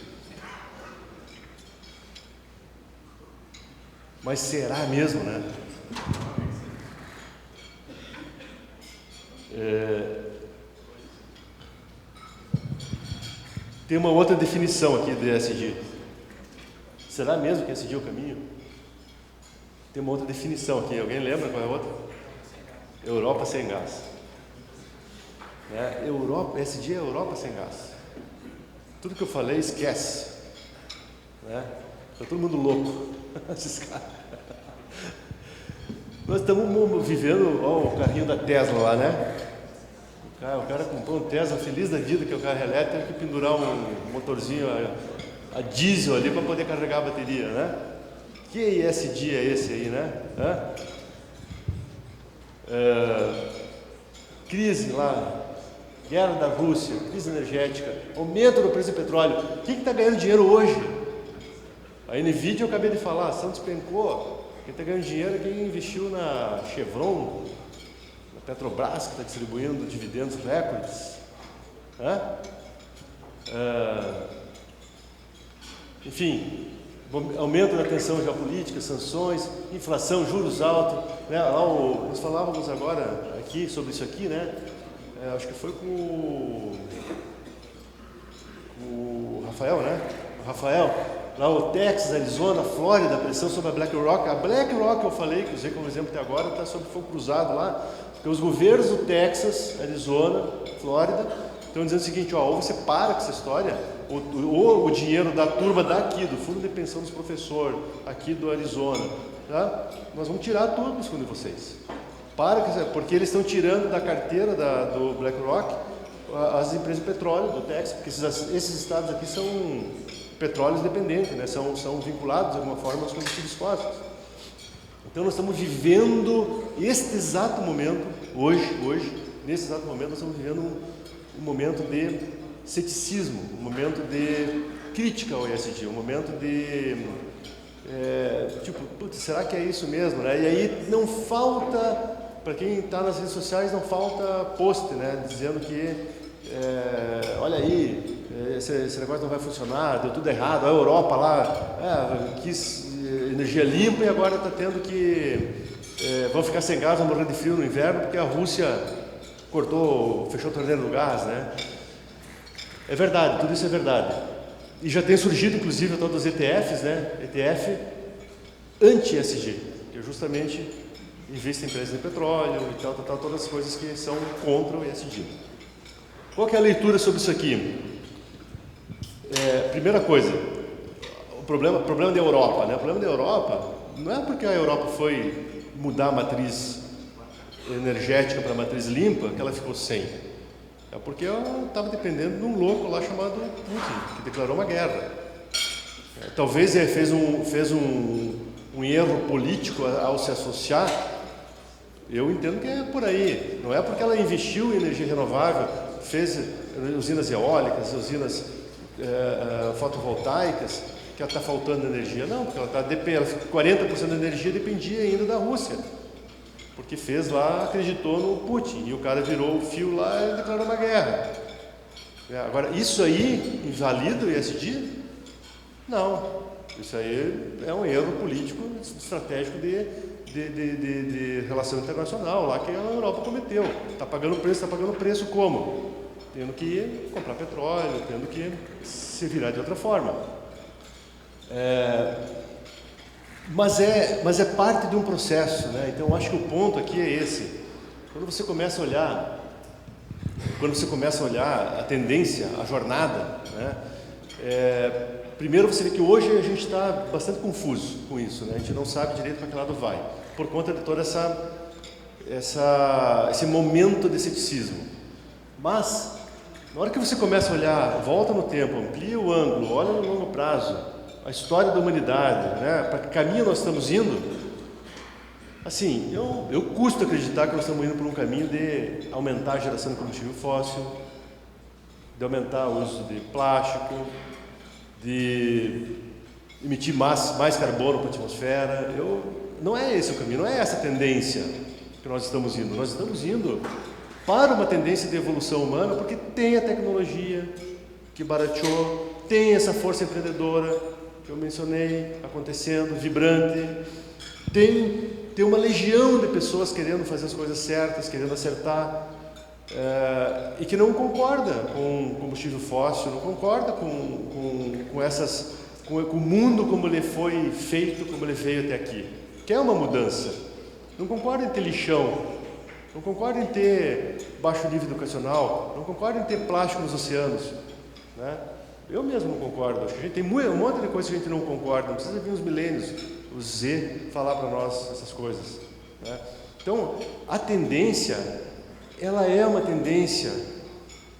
Mas será mesmo, né? Tem uma outra definição aqui do ESG. Será mesmo que ESG é o caminho? Tem uma outra definição aqui. Alguém lembra qual é a outra? Europa sem gás. Né? ESG é Europa sem gás. Tudo que eu falei, esquece. Né? Está todo mundo louco. Esses caras. Nós estamos vivendo, ó, o carrinho da Tesla lá, né? O cara comprou um Tesla feliz da vida, que é o carro elétrico, tem que pendurar um motorzinho a diesel ali para poder carregar a bateria, né? Que ESG é esse aí, né? Crise lá, guerra da Rússia, crise energética, aumento do preço do petróleo. Quem está ganhando dinheiro hoje? A Nvidia eu acabei de falar, a ação despencou. Quem está ganhando dinheiro é quem investiu na Chevron, na Petrobras, que está distribuindo dividendos recordes. Enfim, aumento da tensão geopolítica, sanções, inflação, juros altos. Né? Nós falávamos agora aqui sobre isso aqui, né? Acho que foi com o Rafael, né? O Rafael. Lá o Texas, Arizona, Flórida, a pressão sobre a BlackRock. A BlackRock, eu falei, que usei como exemplo até agora, está sob fogo cruzado lá, porque os governos do Texas, Arizona, Flórida, estão dizendo o seguinte, ó, ou você para com essa história, ou o dinheiro da turma daqui, do fundo de pensão dos professores, aqui do Arizona, tá? Nós vamos tirar tudo do fundo de vocês. Porque eles estão tirando da carteira do BlackRock as empresas de petróleo do Texas, porque esses estados aqui são petróleos dependentes, né? São vinculados de alguma forma aos combustíveis fósseis. Então nós estamos vivendo este exato momento, nesse exato momento nós estamos vivendo um momento de ceticismo, um momento de crítica ao ESG, um momento de será que é isso mesmo, né? E aí não falta, para quem está nas redes sociais, não falta post, né? Dizendo que olha aí, esse negócio não vai funcionar, deu tudo errado, a Europa lá quis energia limpa e agora está tendo que vão ficar sem gás, vão morrer de frio no inverno porque a Rússia fechou a torneira do gás, né? É verdade, tudo isso é verdade. E já tem surgido inclusive o tal dos ETFs, né? ETF anti-ESG, que justamente investe em empresas de petróleo e tal, todas as coisas que são contra o ESG. Qual que é a leitura sobre isso aqui? Primeira coisa, o problema da Europa, né? O problema da Europa não é porque a Europa foi mudar a matriz energética para a matriz limpa que ela ficou sem. É porque ela estava dependendo de um louco lá chamado Putin, que declarou uma guerra. Talvez ele fez um erro político ao se associar. Eu entendo que é por aí. Não é porque ela investiu em energia renovável, fez usinas eólicas, usinas fotovoltaicas, que ela está faltando energia. Não, porque ela 40% da energia dependia ainda da Rússia. Porque acreditou no Putin, e o cara virou o fio lá e declarou uma guerra. Agora, isso aí invalida o ESG? Não. Isso aí é um erro político, estratégico de relação internacional, lá que a Europa cometeu. Está pagando preço como? Tendo que comprar petróleo, tendo que se virar de outra forma. Mas é parte de um processo, né? Então eu acho que o ponto aqui é esse. Quando você começa a olhar a tendência, a jornada, né? Primeiro você vê que hoje a gente está bastante confuso com isso, né? A gente não sabe direito para que lado vai, por conta de todo esse momento de ceticismo. Mas na hora que você começa a olhar, volta no tempo, amplia o ângulo, olha no longo prazo, a história da humanidade, né? Para que caminho nós estamos indo, Assim, eu custo acreditar que nós estamos indo por um caminho de aumentar a geração de combustível fóssil, de aumentar o uso de plástico, de emitir mais carbono para a atmosfera. Não é esse o caminho, não é essa a tendência que nós estamos indo. Nós estamos indo para uma tendência de evolução humana porque tem a tecnologia que barateou, tem essa força empreendedora que eu mencionei acontecendo, vibrante, tem uma legião de pessoas querendo fazer as coisas certas, querendo acertar, e que não concorda com combustível fóssil, não concorda com o mundo como ele foi feito, como ele veio até aqui. Quer uma mudança. Não concorda em ter lixão, não concorda em ter baixo nível educacional, não concorda em ter plástico nos oceanos, né? Eu mesmo não concordo. Acho que a gente tem um monte de coisas que a gente não concorda. Não precisa vir os milênios, o Z, falar para nós essas coisas, né? Então, a tendência, ela é uma tendência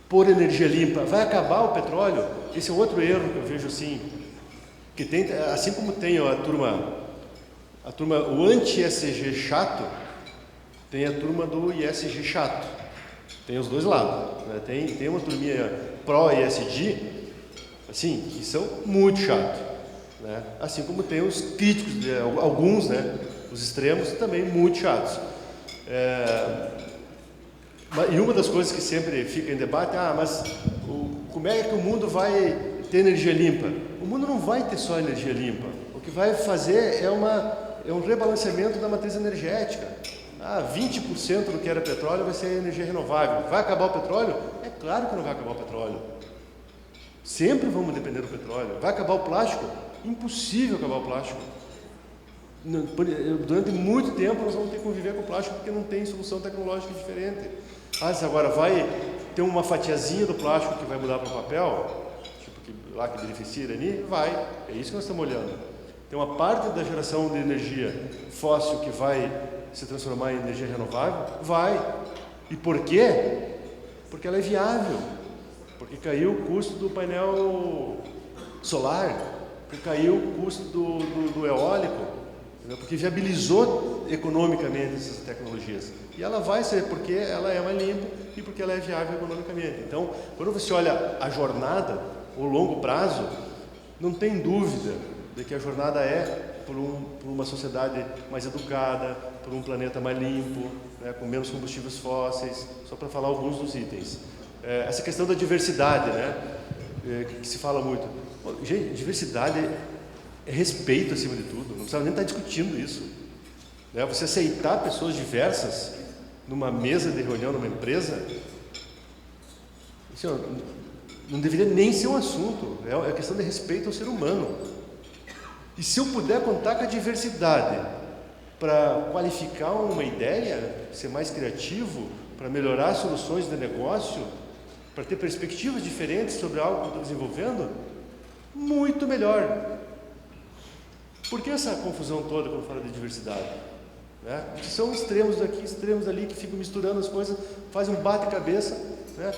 por energia limpa. Vai acabar o petróleo? Esse é outro erro que eu vejo assim, que tem, assim como tem a turma, o anti-ESG chato, tem a turma do ISG chato. Tem os dois lados, né? Tem uma turminha pró-ESG, assim, que são muito chatos, né? Assim como tem os críticos, alguns, né? Os extremos também muito chatos. E uma das coisas que sempre fica em debate, mas como é que o mundo vai ter energia limpa? O mundo não vai ter só energia limpa. O que vai fazer é um rebalanceamento da matriz energética. 20% do que era petróleo vai ser energia renovável. Vai acabar o petróleo? É claro que não vai acabar o petróleo. Sempre vamos depender do petróleo. Vai acabar o plástico? Impossível acabar o plástico. Durante muito tempo nós vamos ter que conviver com o plástico porque não tem solução tecnológica diferente. Se agora vai ter uma fatiazinha do plástico que vai mudar para o papel, tipo lá que beneficia ali, vai. É isso que nós estamos olhando. Tem uma parte da geração de energia fóssil que vai se transformar em energia renovável? Vai. E por quê? Porque ela é viável. Porque caiu o custo do painel solar, porque caiu o custo do eólico, entendeu? Porque viabilizou economicamente essas tecnologias. E ela vai ser porque ela é mais limpa e porque ela é viável economicamente. Então, quando você olha a jornada, o longo prazo, não tem dúvida de que a jornada é por uma sociedade mais educada, por um planeta mais limpo, né, com menos combustíveis fósseis, só para falar alguns dos itens. Essa questão da diversidade, né, que se fala muito. Gente, diversidade é respeito acima de tudo, não precisa nem estar discutindo isso, né? Você aceitar pessoas diversas numa mesa de reunião, numa empresa, assim, não deveria nem ser um assunto, é questão de respeito ao ser humano. E se eu puder contar com a diversidade para qualificar uma ideia, ser mais criativo, para melhorar soluções de negócio, para ter perspectivas diferentes sobre algo que eu estou desenvolvendo, muito melhor. Por que essa confusão toda quando fala de diversidade? Né? São extremos daqui, extremos ali, que ficam misturando as coisas, fazem um bate-cabeça, né?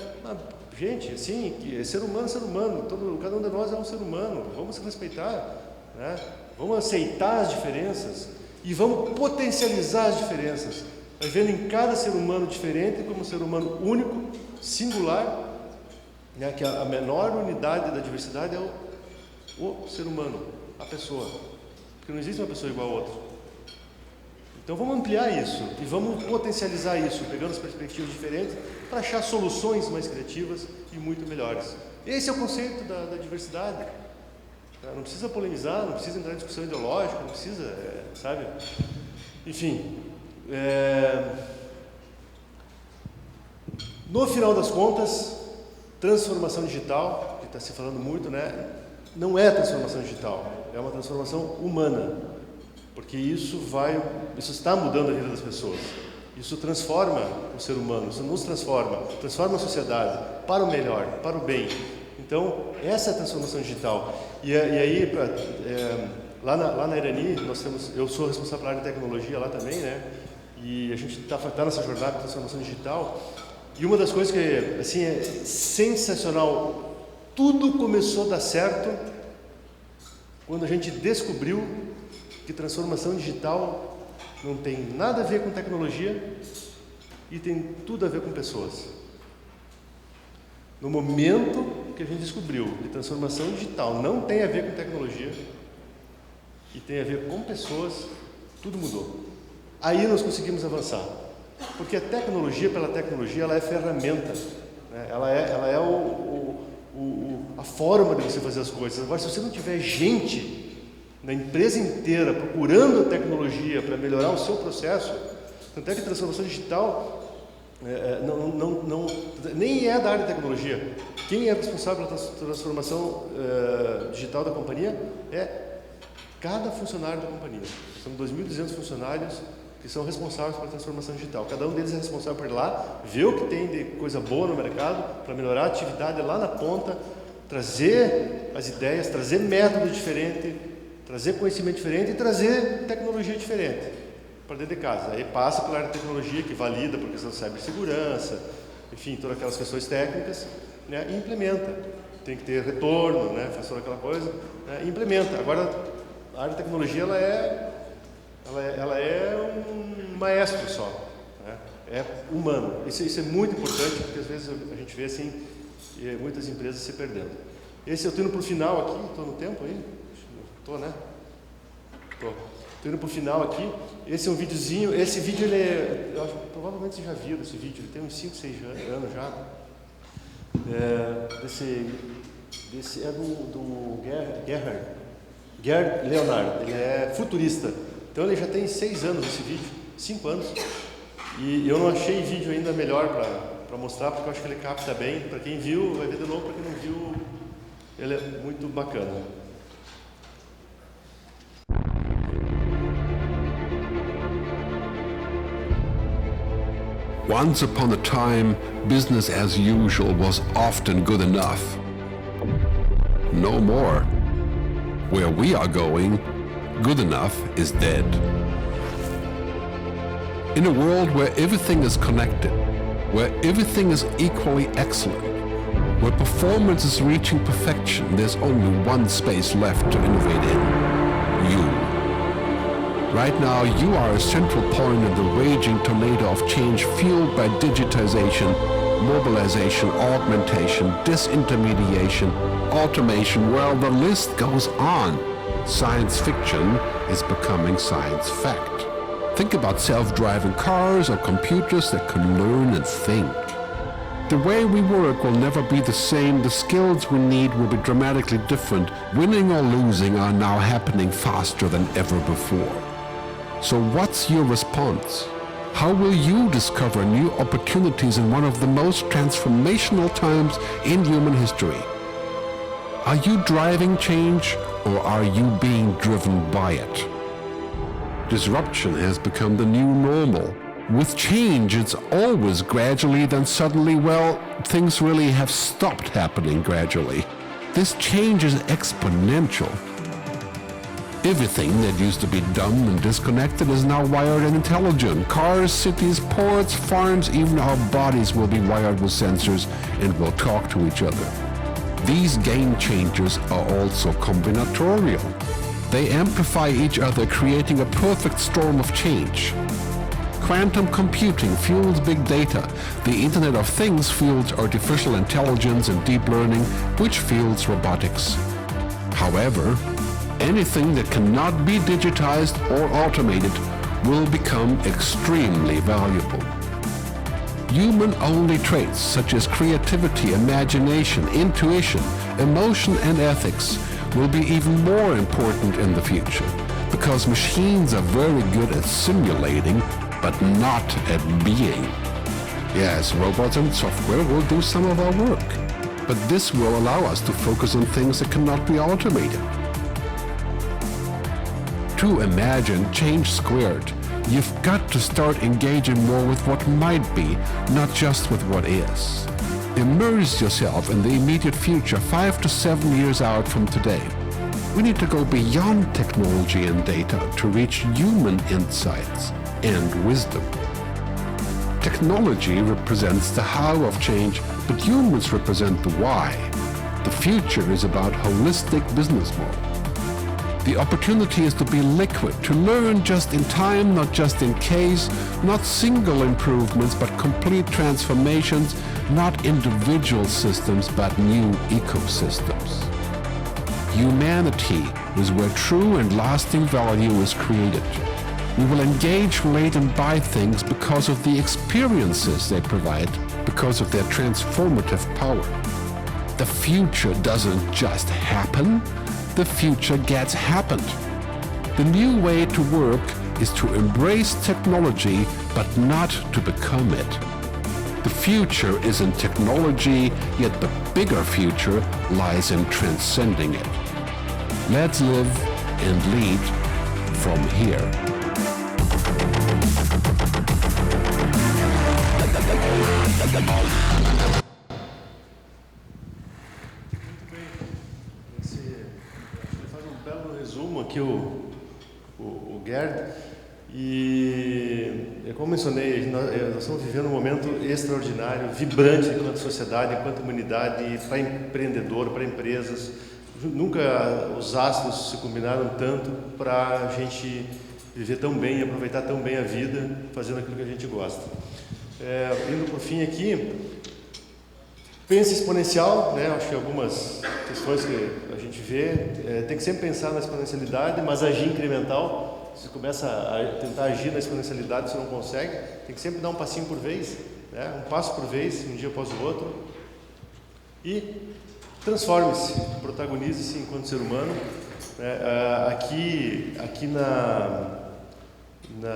Gente, assim, que ser humano é ser humano, cada um de nós é um ser humano, vamos se respeitar, né? Vamos aceitar as diferenças e vamos potencializar as diferenças, vendo em cada ser humano diferente como um ser humano único, singular, né? Que a menor unidade da diversidade é o ser humano, a pessoa, porque não existe uma pessoa igual a outra. Então vamos ampliar isso e vamos potencializar isso, pegando as perspectivas diferentes para achar soluções mais criativas e muito melhores. Esse é o conceito da diversidade. Não precisa polemizar, não precisa entrar em discussão ideológica, não precisa, sabe? Enfim, no final das contas, transformação digital, que está se falando muito, né? Não é transformação digital, é uma transformação humana, porque isso está mudando a vida das pessoas. Isso transforma o ser humano, isso nos transforma a sociedade para o melhor, para o bem. Então, essa é a transformação digital. E aí, lá na Irani, eu sou responsável pela área de tecnologia lá também, né? E a gente está nessa jornada de transformação digital. E uma das coisas que assim, é sensacional, tudo começou a dar certo quando a gente descobriu que transformação digital não tem nada a ver com tecnologia e tem tudo a ver com pessoas. No momento que a gente descobriu que transformação digital não tem a ver com tecnologia e tem a ver com pessoas, tudo mudou. Aí nós conseguimos avançar, porque a tecnologia pela tecnologia ela é ferramenta, né? Ela é a forma de você fazer as coisas. Agora, se você não tiver gente na empresa inteira procurando a tecnologia para melhorar o seu processo, tanto é que a transformação digital nem é da área de tecnologia. Quem é responsável pela transformação digital da companhia é cada funcionário da companhia. São 2.200 funcionários que são responsáveis pela transformação digital. Cada um deles é responsável por ir lá, ver o que tem de coisa boa no mercado, para melhorar a atividade lá na ponta, trazer as ideias, trazer método diferente, trazer conhecimento diferente e trazer tecnologia diferente para dentro de casa. Aí passa pela área de tecnologia, que valida por questão de cibersegurança, enfim, todas aquelas questões técnicas, né, e implementa. Tem que ter retorno, né, faz toda aquela coisa, né, e implementa. Agora, a área de tecnologia, ela é um maestro só, né, é humano. Isso é muito importante, porque às vezes a gente vê assim, muitas empresas se perdendo. Eu estou indo para o final aqui, estou no tempo aí? Estou, né? Estou. Estou indo para o final aqui. Esse é um videozinho. Esse vídeo, eu acho, provavelmente você já viu esse vídeo, ele tem uns 5, 6 anos já. Desse é do Gerd Leonard, ele é futurista. Então ele já tem 6 anos esse vídeo, 5 anos. E eu não achei vídeo ainda melhor para mostrar, porque eu acho que ele capta bem. Para quem viu, vai ver de novo. Para quem não viu, ele é muito bacana. Once upon a time, business as usual was often good enough. No more. Where we are going, good enough is dead. In a world where everything is connected, where everything is equally excellent, where performance is reaching perfection, there's only one space left to innovate in: you. Right now, you are a central point in the raging tornado of change fueled by digitization, mobilization, augmentation, disintermediation, automation. Well, the list goes on. Science fiction is becoming science fact. Think about self-driving cars or computers that can learn and think. The way we work will never be the same. The skills we need will be dramatically different. Winning or losing are now happening faster than ever before. So what's your response? How will you discover new opportunities in one of the most transformational times in human history? Are you driving change, or are you being driven by it? Disruption has become the new normal. With change, it's always gradually, then suddenly, well, things really have stopped happening gradually. This change is exponential. Everything that used to be dumb and disconnected is now wired and intelligent. Cars, cities, ports, farms, even our bodies will be wired with sensors and will talk to each other. These game changers are also combinatorial. They amplify each other, creating a perfect storm of change. Quantum computing fuels big data. The Internet of Things fuels artificial intelligence and deep learning, which fuels robotics. However, anything that cannot be digitized or automated will become extremely valuable. Human-only traits such as creativity, imagination, intuition, emotion, and ethics will be even more important in the future, because machines are very good at simulating, but not at being. Yes, robots and software will do some of our work, but this will allow us to focus on things that cannot be automated. To imagine change squared, you've got to start engaging more with what might be, not just with what is. Immerse yourself in the immediate future, 5 to 7 years out from today. We need to go beyond technology and data to reach human insights and wisdom. Technology represents the how of change, but humans represent the why. The future is about holistic business model. The opportunity is to be liquid, to learn just in time, not just in case, not single improvements, but complete transformations, not individual systems, but new ecosystems. Humanity is where true and lasting value is created. We will engage, relate, and buy things because of the experiences they provide, because of their transformative power. The future doesn't just happen, the future gets happened. The new way to work is to embrace technology, but not to become it. The future is in technology, yet the bigger future lies in transcending it. Let's live and lead from here. Aqui o Gerd, e como mencionei, nós estamos vivendo um momento extraordinário, vibrante enquanto sociedade, enquanto humanidade, para empreendedor, para empresas. Nunca os astros se combinaram tanto para a gente viver tão bem, aproveitar tão bem a vida, fazendo aquilo que a gente gosta. Indo para o fim aqui, pensa exponencial, né? Acho que algumas questões que a gente vê, tem que sempre pensar na exponencialidade, mas agir incremental. Se começa a tentar agir na exponencialidade, você não consegue, tem que sempre dar um passinho por vez, né? Um passo por vez, um dia após o outro. E transforme-se, protagonize-se enquanto ser humano. Aqui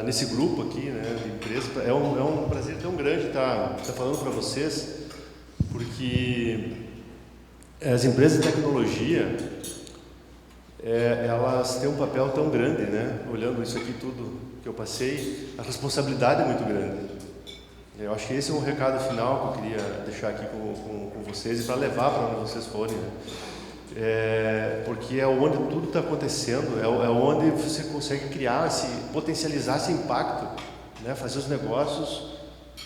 nesse grupo aqui, né, de empresa, é um prazer tão grande estar falando para vocês, porque as empresas de tecnologia, elas têm um papel tão grande, né? Olhando isso aqui tudo que eu passei, a responsabilidade é muito grande. Eu acho que esse é um recado final que eu queria deixar aqui com vocês e para levar para onde vocês forem, né? Porque é onde tudo está acontecendo, é onde você consegue criar, potencializar esse impacto, né? Fazer os negócios,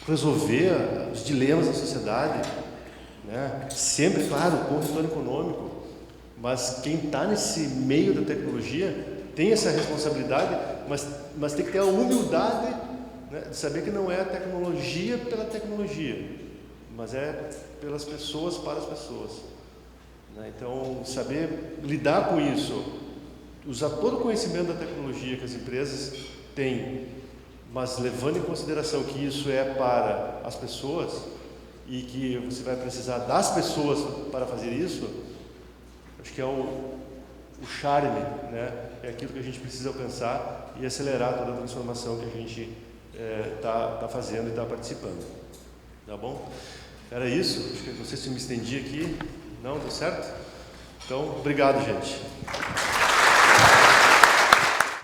resolver os dilemas da sociedade, né? Sempre, claro, com retorno econômico, mas quem está nesse meio da tecnologia tem essa responsabilidade, mas tem que ter a humildade, né, de saber que não é a tecnologia pela tecnologia, mas é pelas pessoas para as pessoas, né? Então, saber lidar com isso, usar todo o conhecimento da tecnologia que as empresas têm, mas levando em consideração que isso é para as pessoas e que você vai precisar das pessoas para fazer isso, acho que é o charme, né? É aquilo que a gente precisa alcançar e acelerar toda a transformação que a gente tá fazendo e está participando. Tá bom? Era isso. Acho que não sei se me estendi aqui. Não, deu certo? Então, obrigado, gente.